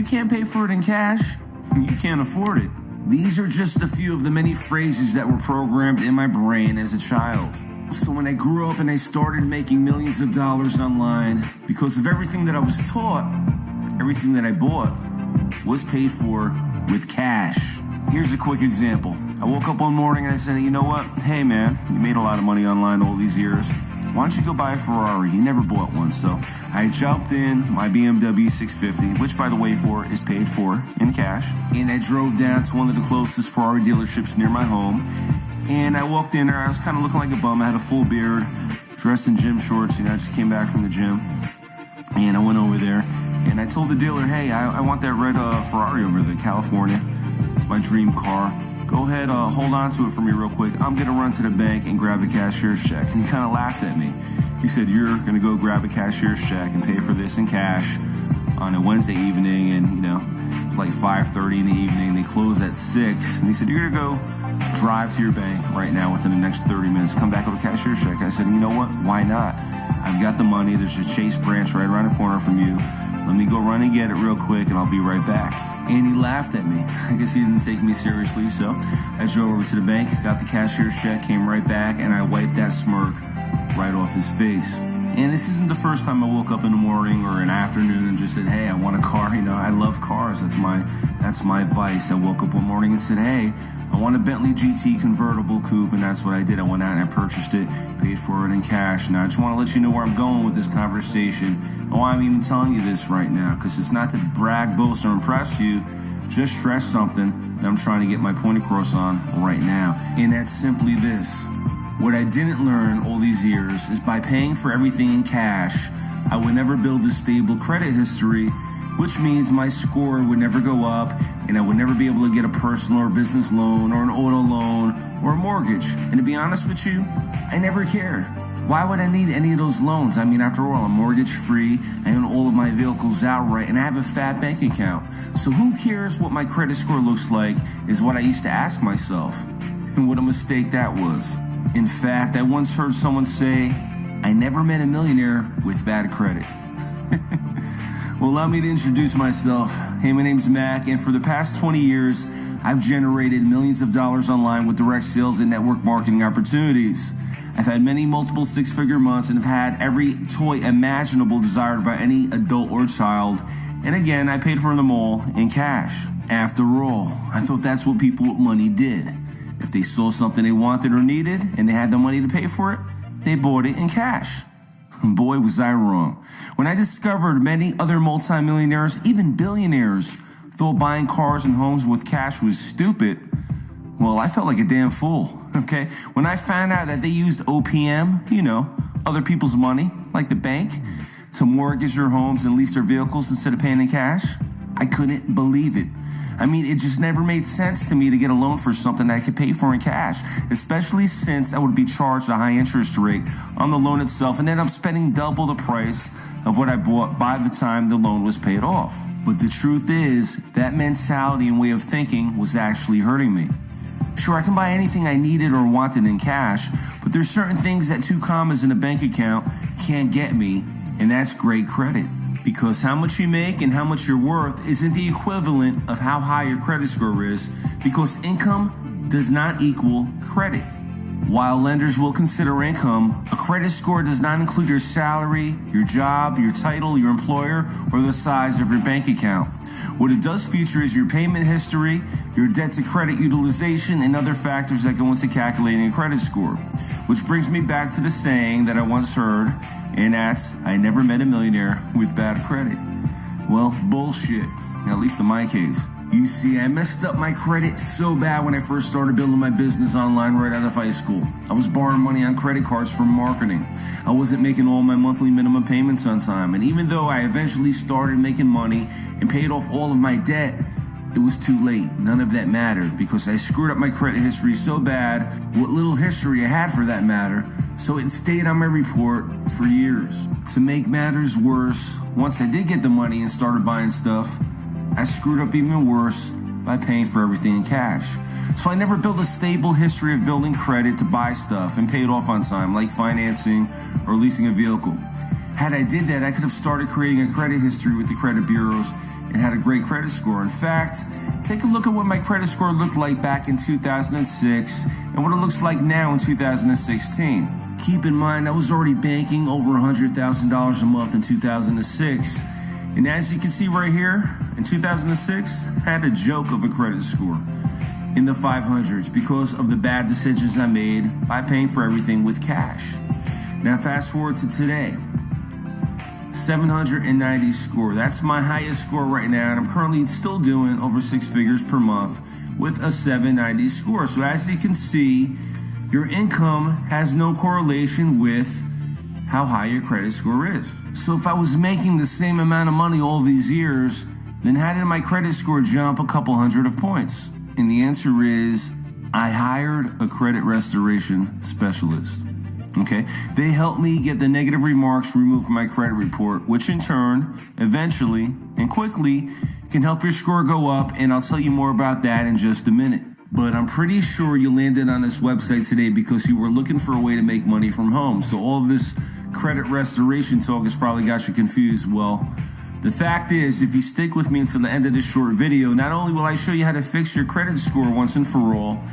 can't pay for it in cash, you can't afford it. These are just a few of the many phrases that were programmed in my brain as a child. So when I grew up and I started making millions of dollars online, because of everything that I was taught, everything that I bought was paid for with cash. Here's a quick example. I woke up one morning and I said, you know what? Hey man, you made a lot of money online all these years. Why don't you go buy a Ferrari? You never bought one. So I jumped in my BMW 650, which by the way is paid for in cash. And I drove down to one of the closest Ferrari dealerships near my home. And I walked in there, I was kind of looking like a bum. I had a full beard, dressed in gym shorts. I just came back from the gym. And I went over there and I told the dealer, hey, I want that red Ferrari over there, California. It's my dream car. Go ahead, hold on to it for me real quick. I'm going to run to the bank and grab a cashier's check. And he kind of laughed at me. He said, you're going to go grab a cashier's check and pay for this in cash on a Wednesday evening. And, it's like 5:30 in the evening. They close at 6. And he said, you're going to go drive to your bank right now within the next 30 minutes. Come back with a cashier's check. I said, you know what? Why not? I've got the money. There's a Chase branch right around the corner from you. Let me go run and get it real quick, and I'll be right back. And he laughed at me. I guess he didn't take me seriously, so I drove over to the bank, got the cashier's check, came right back, and I wiped that smirk right off his face. And this isn't the first time I woke up in the morning or an afternoon and just said, hey, I want a car. I love cars. That's my vice. I woke up one morning and said, hey, I want a Bentley GT convertible coupe, and that's what I did. I went out and I purchased it, paid for it in cash. Now, I just want to let you know where I'm going with this conversation and why I'm even telling you this right now, because it's not to brag, boast, or impress you, just stress something that I'm trying to get my point across on right now. And that's simply this. What I didn't learn all these years is by paying for everything in cash, I would never build a stable credit history, which means my score would never go up and I would never be able to get a personal or business loan or an auto loan or a mortgage. And to be honest with you, I never cared. Why would I need any of those loans? I mean, after all, I'm mortgage free. I own all of my vehicles outright and I have a fat bank account. So who cares what my credit score looks like is what I used to ask myself. And what a mistake that was. In fact, I once heard someone say, I never met a millionaire with bad credit. Well, allow me to introduce myself. Hey, my name's Mac, and for the past 20 years, I've generated millions of dollars online with direct sales and network marketing opportunities. I've had many multiple six-figure months and have had every toy imaginable desired by any adult or child. And again, I paid for them all in cash. After all, I thought that's what people with money did. If they saw something they wanted or needed and they had the money to pay for it, they bought it in cash. Boy, was I wrong. When I discovered many other multimillionaires, even billionaires, thought buying cars and homes with cash was stupid, well, I felt like a damn fool, okay? When I found out that they used OPM, other people's money, like the bank, to mortgage their homes and lease their vehicles instead of paying in cash, I couldn't believe it. I mean, it just never made sense to me to get a loan for something that I could pay for in cash, especially since I would be charged a high interest rate on the loan itself and end up spending double the price of what I bought by the time the loan was paid off. But the truth is, that mentality and way of thinking was actually hurting me. Sure, I can buy anything I needed or wanted in cash, but there's certain things that 2 commas in a bank account can't get me, and that's great credit. Because how much you make and how much you're worth isn't the equivalent of how high your credit score is, because income does not equal credit. While lenders will consider income, a credit score does not include your salary, your job, your title, your employer, or the size of your bank account. What it does feature is your payment history, your debt to credit utilization, and other factors that go into calculating a credit score. Which brings me back to the saying that I once heard, and that's, I never met a millionaire with bad credit. Well, bullshit, at least in my case. You see, I messed up my credit so bad when I first started building my business online right out of high school. I was borrowing money on credit cards for marketing. I wasn't making all my monthly minimum payments on time. And even though I eventually started making money and paid off all of my debt, it was too late. None of that mattered because I screwed up my credit history so bad, what little history I had for that matter, so it stayed on my report for years. To make matters worse, once I did get the money and started buying stuff, I screwed up even worse by paying for everything in cash. So I never built a stable history of building credit to buy stuff and pay it off on time, like financing or leasing a vehicle. Had I did that, I could have started creating a credit history with the credit bureaus and had a great credit score. In fact, take a look at what my credit score looked like back in 2006 and what it looks like now in 2016. Keep in mind, I was already banking over $100,000 a month in 2006. And as you can see right here, in 2006, I had a joke of a credit score in the 500s because of the bad decisions I made by paying for everything with cash. Now fast forward to today, 790 score. That's my highest score right now, and I'm currently still doing over 6 figures per month with a 790 score. So as you can see, your income has no correlation with how high your credit score is. So if I was making the same amount of money all these years, then how did my credit score jump a couple hundred of points? And the answer is, I hired a credit restoration specialist. Okay, they helped me get the negative remarks removed from my credit report, which in turn, eventually and quickly, can help your score go up, and I'll tell you more about that in just a minute. But I'm pretty sure you landed on this website today because you were looking for a way to make money from home. So all of this credit restoration talk has probably got you confused. Well, the fact is, if you stick with me until the end of this short video, not only will I show you how to fix your credit score once and for all,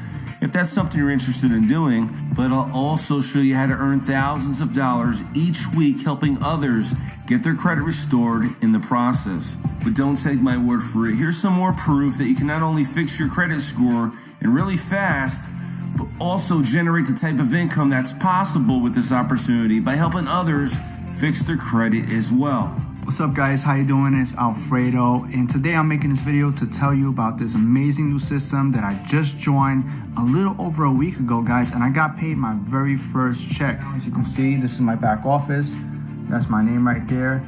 if that's something you're interested in doing, but I'll also show you how to earn thousands of dollars each week helping others get their credit restored in the process. But don't take my word for it. Here's some more proof that you can not only fix your credit score and really fast, but also generate the type of income that's possible with this opportunity by helping others fix their credit as well. What's up guys, how you doing? It's Alfredo, and today I'm making this video to tell you about this amazing new system that I just joined a little over a week ago, guys, and I got paid my very first check. As you can see, this is my back office. That's my name right there.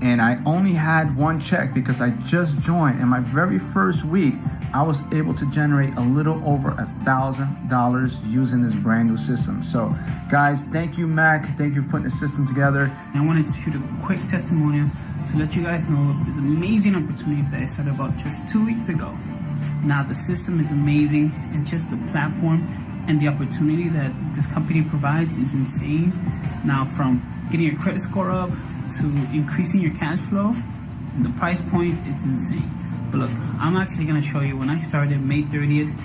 And I only had one check because I just joined. In my very first week, I was able to generate a little over $1,000 using this brand new system. So guys, thank you, Mac. Thank you for putting the system together. I wanted to shoot a quick testimonial to let you guys know this amazing opportunity that I started about just 2 weeks ago. Now the system is amazing, and just the platform and the opportunity that this company provides is insane. Now from getting your credit score up to increasing your cash flow, and the price point, it's insane. But look, I'm actually gonna show you when I started May 30th,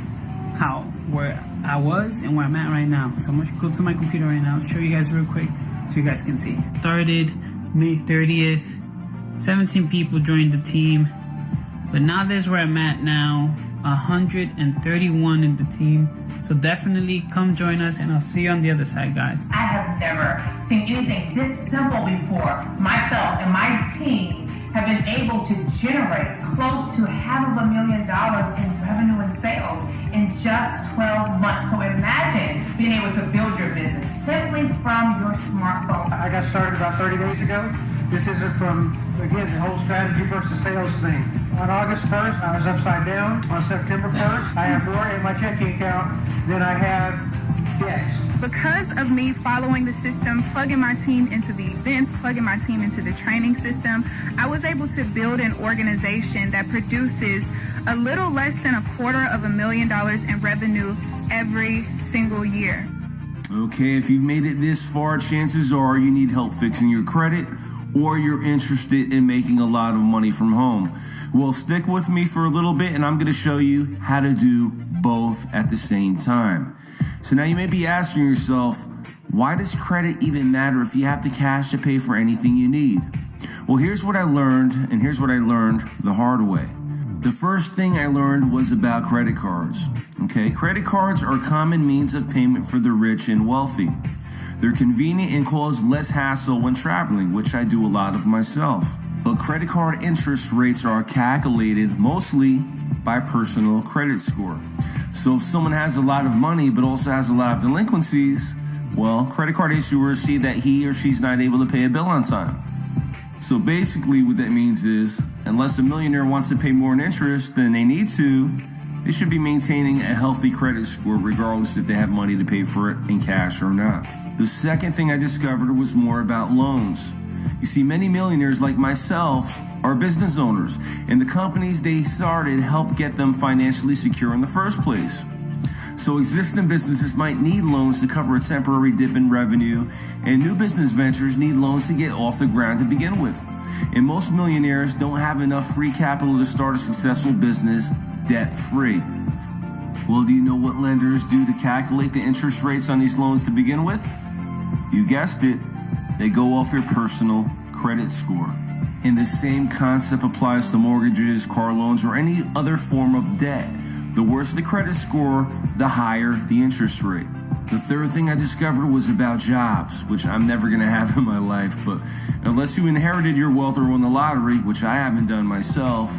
where I was and where I'm at right now. So I'm gonna go to my computer right now, show you guys real quick so you guys can see. Started May 30th, 17 people joined the team, but now this is where I'm at now, 131 in the team. So definitely come join us, and I'll see you on the other side, guys. I have never seen anything this simple before. Myself and my team have been able to generate close to $500,000 in revenue and sales in just 12 months. So imagine being able to build your business simply from your smartphone. I got started about 30 days ago. This isn't from, again, the whole strategy versus sales thing. On August 1st, I was upside down. On September 1st, I have more in my checking account than I have debts. Because of me following the system, plugging my team into the events, plugging my team into the training system, I was able to build an organization that produces a little less than $250,000 in revenue every single year. Okay, if you've made it this far, chances are you need help fixing your credit, or you're interested in making a lot of money from home. Well, stick with me for a little bit, and I'm going to show you how to do both at the same time. So now you may be asking yourself, why does credit even matter if you have the cash to pay for anything you need? Well, here's what I learned, and here's what I learned the hard way. The first thing I learned was about credit cards. Okay, credit cards are a common means of payment for the rich and wealthy. They're convenient and cause less hassle when traveling, which I do a lot of myself. But credit card interest rates are calculated mostly by personal credit score. So if someone has a lot of money but also has a lot of delinquencies, well, credit card issuers see that he or she's not able to pay a bill on time. So basically what that means is, unless a millionaire wants to pay more in interest than they need to, they should be maintaining a healthy credit score regardless if they have money to pay for it in cash or not. The second thing I discovered was more about loans. You see, many millionaires like myself are business owners, and the companies they started helped get them financially secure in the first place. So existing businesses might need loans to cover a temporary dip in revenue, and new business ventures need loans to get off the ground to begin with. And most millionaires don't have enough free capital to start a successful business debt-free. Well, do you know what lenders do to calculate the interest rates on these loans to begin with? You guessed it, they go off your personal credit score. And the same concept applies to mortgages, car loans, or any other form of debt. The worse the credit score, the higher the interest rate. The third thing I discovered was about jobs, which I'm never going to have in my life, but unless you inherited your wealth or won the lottery, which I haven't done myself,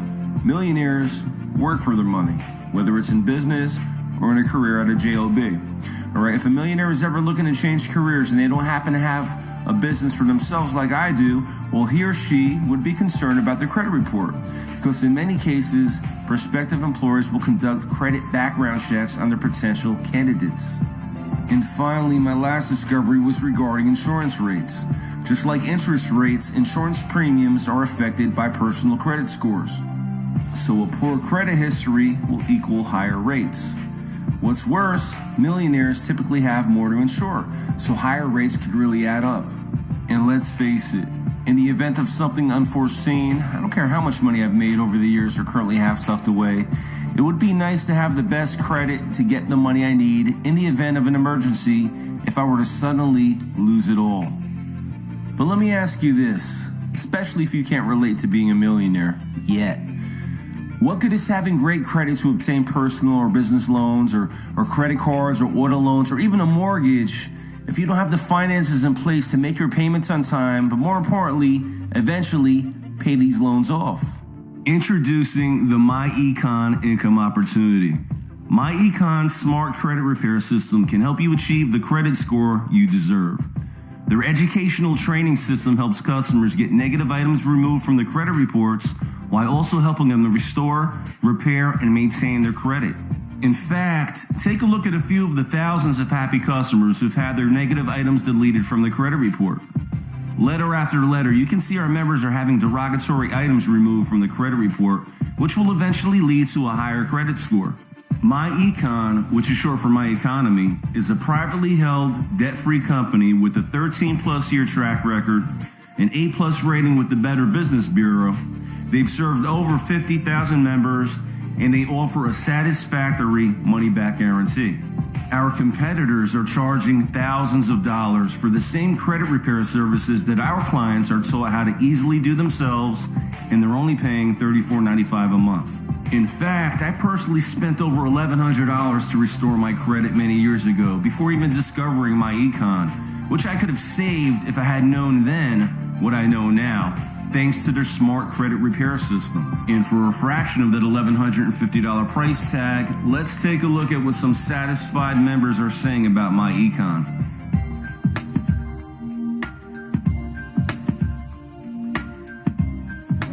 millionaires work for their money, whether it's in business or in a career at a job. All right, if a millionaire is ever looking to change careers and they don't happen to have a business for themselves like I do, well, he or she would be concerned about their credit report, because in many cases, prospective employers will conduct credit background checks on their potential candidates. And finally, my last discovery was regarding insurance rates. Just like interest rates, insurance premiums are affected by personal credit scores. So a poor credit history will equal higher rates. What's worse, millionaires typically have more to insure, so higher rates could really add up. And let's face it, in the event of something unforeseen, I don't care how much money I've made over the years or currently have tucked away, it would be nice to have the best credit to get the money I need in the event of an emergency if I were to suddenly lose it all. But let me ask you this, especially if you can't relate to being a millionaire yet. What good is having great credit to obtain personal or business loans or credit cards or auto loans or even a mortgage if you don't have the finances in place to make your payments on time, but more importantly, eventually pay these loans off? Introducing the myecon income opportunity. MyEcon's smart credit repair system can help you achieve the credit score you deserve. Their educational training system helps customers get negative items removed from their credit reports while also helping them to restore, repair, and maintain their credit. In fact, take a look at a few of the thousands of happy customers who've had their negative items deleted from the credit report. Letter after letter, you can see our members are having derogatory items removed from the credit report, which will eventually lead to a higher credit score. myecon, which is short for My Economy, is a privately held, debt-free company with a 13-plus year track record, an A-plus rating with the Better Business Bureau. They've served over 50,000 members, and they offer a satisfactory money-back guarantee. Our competitors are charging thousands of dollars for the same credit repair services that our clients are taught how to easily do themselves, and they're only paying $34.95 a month. In fact, I personally spent over $1,100 to restore my credit many years ago before even discovering myecon, which I could have saved if I had known then what I know now, thanks to their smart credit repair system. And for a fraction of that $1,150 price tag, let's take a look at what some satisfied members are saying about myecon.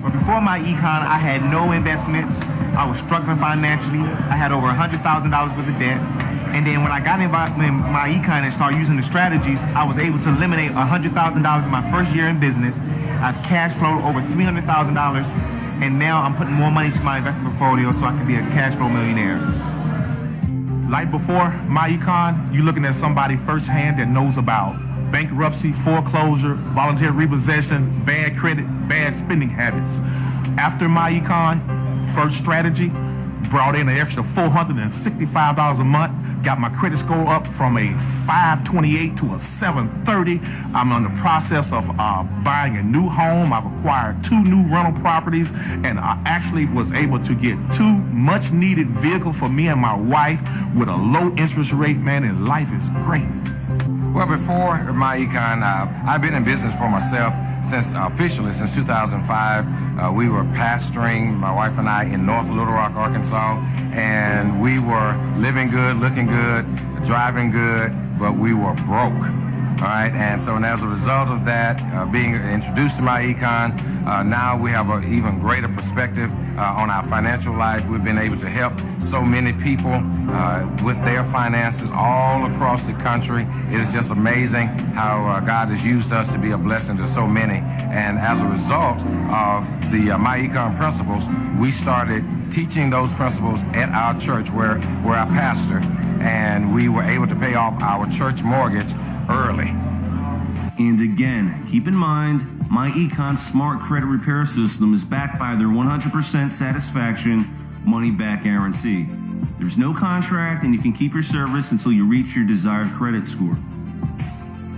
But before myecon, I had no investments. I was struggling financially. I had over $100,000 worth of debt. And then when I got involved in myecon and started using the strategies, I was able to eliminate $100,000 in my first year in business. I've cash flowed over $300,000, and now I'm putting more money to my investment portfolio so I can be a cash flow millionaire. Like before myecon, you're looking at somebody firsthand that knows about bankruptcy, foreclosure, voluntary repossession, bad credit, bad spending habits. After myecon, first strategy, brought in an extra $465 a month, got my credit score up from a 528 to a 730. I'm in the process of buying a new home. I've acquired 2 new rental properties, and I actually was able to get 2 much needed vehicles for me and my wife with a low interest rate, man, and life is great. Well, before myecon, I've been in business for myself officially since 2005. We were pastoring, my wife and I, in North Little Rock, Arkansas, and we were living good, looking good, driving good, but we were broke. All right, and so as a result of that, being introduced to myecon, now we have an even greater perspective on our financial life. We've been able to help so many people with their finances all across the country. It is just amazing how God has used us to be a blessing to so many. And as a result of the myecon principles, we started teaching those principles at our church where I pastor, and we were able to pay off our church mortgage early. And again, keep in mind, myecon Smart Credit Repair System is backed by their 100% satisfaction money-back guarantee. There's no contract, and you can keep your service until you reach your desired credit score.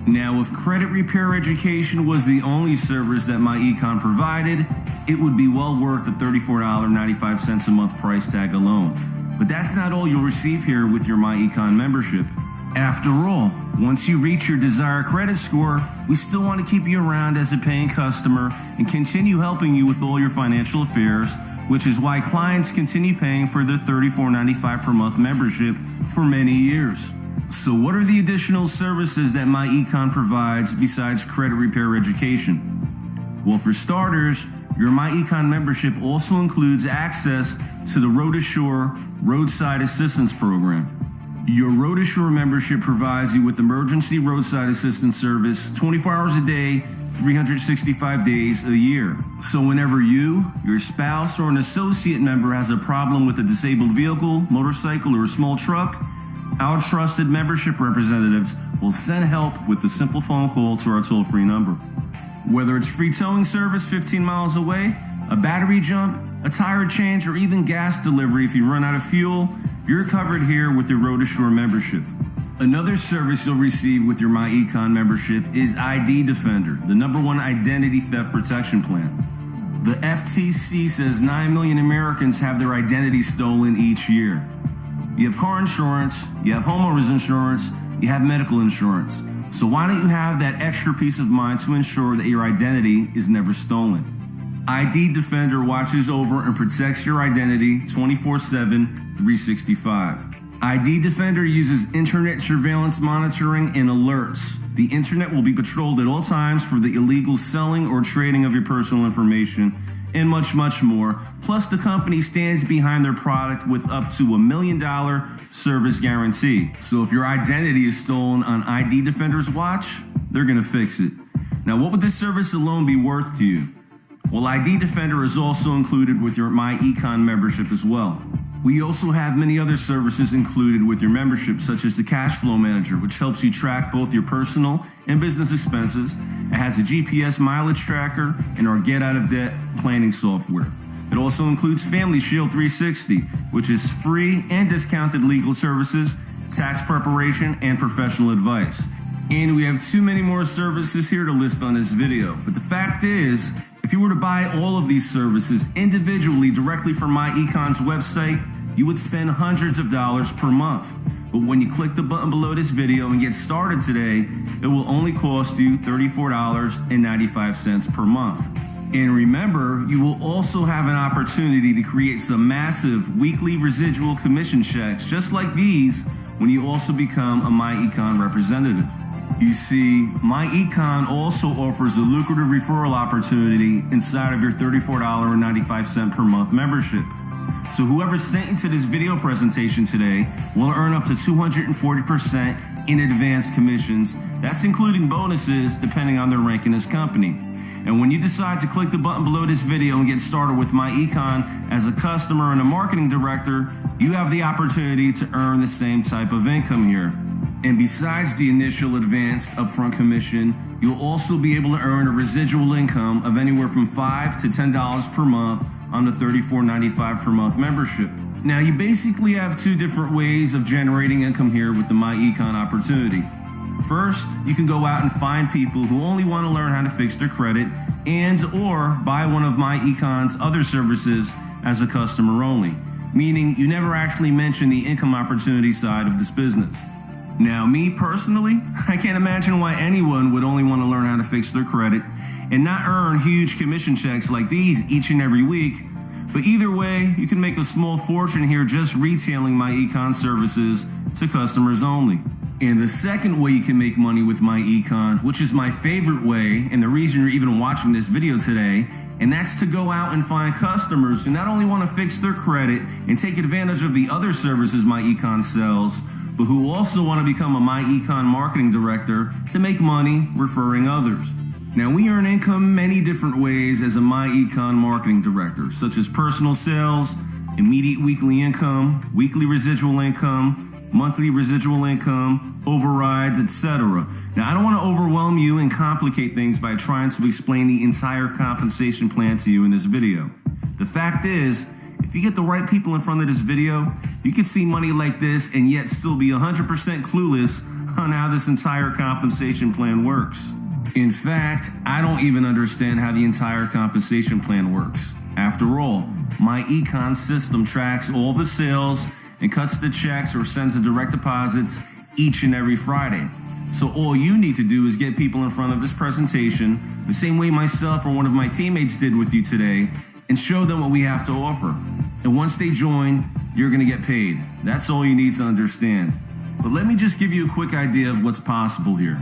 Now, if credit repair education was the only service that myecon provided, it would be well worth the $34.95 a month price tag alone. But that's not all you'll receive here with your myecon membership. After all, once you reach your desired credit score, we still want to keep you around as a paying customer and continue helping you with all your financial affairs, which is why clients continue paying for their $34.95 per month membership for many years. So what are the additional services that myecon provides besides credit repair education? Well, for starters, your myecon membership also includes access to the Road Assure Roadside Assistance Program. Your Road Assure membership provides you with emergency roadside assistance service 24 hours a day, 365 days a year. So whenever you, your spouse, or an associate member has a problem with a disabled vehicle, motorcycle, or a small truck, our trusted membership representatives will send help with a simple phone call to our toll-free number. Whether it's free towing service 15 miles away, a battery jump, a tire change, or even gas delivery if you run out of fuel, you're covered here with your Road Assure membership. Another service you'll receive with your myecon membership is ID Defender, the #1 identity theft protection plan. The FTC says 9 million Americans have their identity stolen each year. You have car insurance, you have homeowners insurance, you have medical insurance. So why don't you have that extra peace of mind to ensure that your identity is never stolen? ID Defender watches over and protects your identity 24/7, 365. ID Defender uses internet surveillance monitoring and alerts. The internet will be patrolled at all times for the illegal selling or trading of your personal information, and much, much more. Plus, the company stands behind their product with up to $1 million service guarantee. So if your identity is stolen on ID Defender's watch, they're going to fix it. Now, what would this service alone be worth to you? Well, ID Defender is also included with your myecon membership as well. We also have many other services included with your membership, such as the Cash Flow Manager, which helps you track both your personal and business expenses. It has a GPS mileage tracker and our Get Out of Debt planning software. It also includes Family Shield 360, which is free and discounted legal services, tax preparation, and professional advice. And we have too many more services here to list on this video. But the fact is, if you were to buy all of these services individually directly from myecon's website, you would spend hundreds of dollars per month. But when you click the button below this video and get started today, it will only cost you $34.95 per month. And remember, you will also have an opportunity to create some massive weekly residual commission checks just like these when you also become a myecon representative. You see, myecon also offers a lucrative referral opportunity inside of your $34.95 per month membership. So whoever sent into this video presentation today will earn up to 240% in advance commissions. That's including bonuses depending on their rank in this company. And when you decide to click the button below this video and get started with myecon as a customer and a marketing director, you have the opportunity to earn the same type of income here. And besides the initial advanced upfront commission, you'll also be able to earn a residual income of anywhere from $5 to $10 per month on the $34.95 per month membership. Now, you basically have two different ways of generating income here with the myecon opportunity. First, you can go out and find people who only want to learn how to fix their credit and or buy one of myecon's other services as a customer only, meaning you never actually mention the income opportunity side of this business. Now, me personally, I can't imagine why anyone would only want to learn how to fix their credit and not earn huge commission checks like these each and every week. But either way, you can make a small fortune here just retailing myecon services to customers only. And the second way you can make money with myecon, which is my favorite way and the reason you're even watching this video today, and that's to go out and find customers who not only want to fix their credit and take advantage of the other services myecon sells, but who also want to become a myecon marketing director to make money referring others. Now, we earn income many different ways as a myecon marketing director, such as personal sales, immediate weekly income, weekly residual income, monthly residual income, overrides, etc. Now, I don't want to overwhelm you and complicate things by trying to explain the entire compensation plan to you in this video. The fact is, if you get the right people in front of this video, you can see money like this and yet still be 100% clueless on how this entire compensation plan works. In fact, I don't even understand how the entire compensation plan works. After all, myecon system tracks all the sales and cuts the checks or sends the direct deposits each and every Friday. So all you need to do is get people in front of this presentation, the same way myself or one of my teammates did with you today, and show them what we have to offer. And once they join, you're gonna get paid. That's all you need to understand. But let me just give you a quick idea of what's possible here.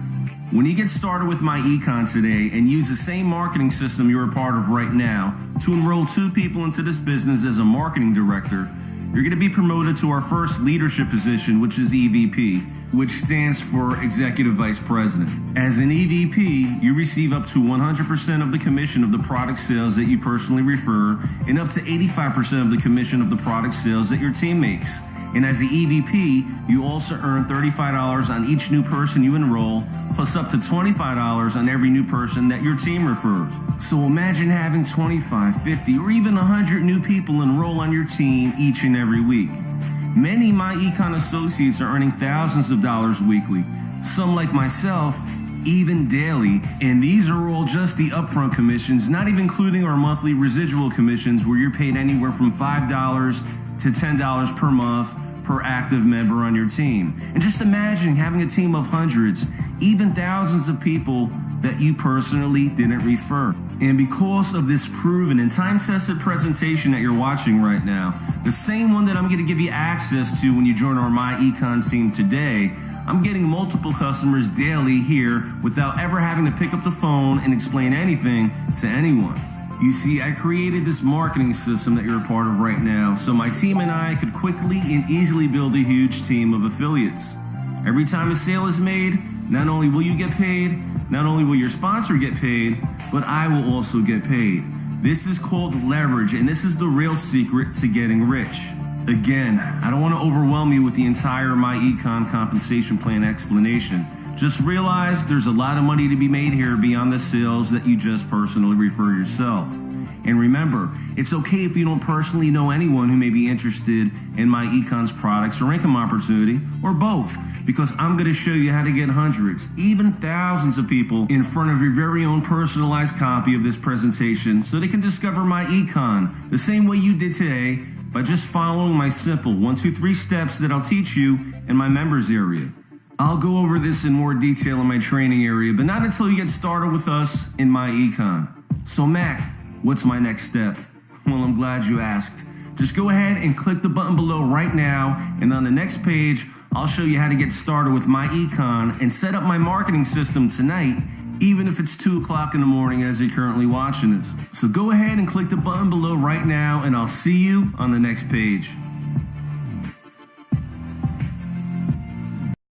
When you get started with myecon today and use the same marketing system you're a part of right now to enroll 2 people into this business as a marketing director, you're going to be promoted to our first leadership position, which is EVP, which stands for Executive Vice President. As an EVP, you receive up to 100% of the commission of the product sales that you personally refer and up to 85% of the commission of the product sales that your team makes. And as the EVP, you also earn $35 on each new person you enroll, plus up to $25 on every new person that your team refers. So imagine having 25, 50, or even 100 new people enroll on your team each and every week. Many myecon associates are earning thousands of dollars weekly. Some, like myself, even daily, and these are all just the upfront commissions, not even including our monthly residual commissions where you're paid anywhere from $5 to $10 per month per active member on your team. And just imagine having a team of hundreds, even thousands of people that you personally didn't refer. And because of this proven and time-tested presentation that you're watching right now, the same one that I'm going to give you access to when you join our myecon team today, I'm getting multiple customers daily here without ever having to pick up the phone and explain anything to anyone. You see, I created this marketing system that you're a part of right now so my team and I could quickly and easily build a huge team of affiliates. Every time a sale is made, not only will you get paid, not only will your sponsor get paid, but I will also get paid. This is called leverage, and this is the real secret to getting rich. Again, I don't want to overwhelm you with the entire myecon compensation plan explanation. Just realize there's a lot of money to be made here beyond the sales that you just personally refer yourself. And remember, it's okay if you don't personally know anyone who may be interested in myecon's products or income opportunity, or both, because I'm going to show you how to get hundreds, even thousands of people in front of your very own personalized copy of this presentation so they can discover myecon the same way you did today by just following my simple 1, 2, 3 steps that I'll teach you in my members area. I'll go over this in more detail in my training area, but not until you get started with us in myecon. So Mac, what's my next step? Well, I'm glad you asked. Just go ahead and click the button below right now, and on the next page, I'll show you how to get started with myecon and set up my marketing system tonight, even if it's 2 o'clock in the morning as you're currently watching this. So go ahead and click the button below right now, and I'll see you on the next page.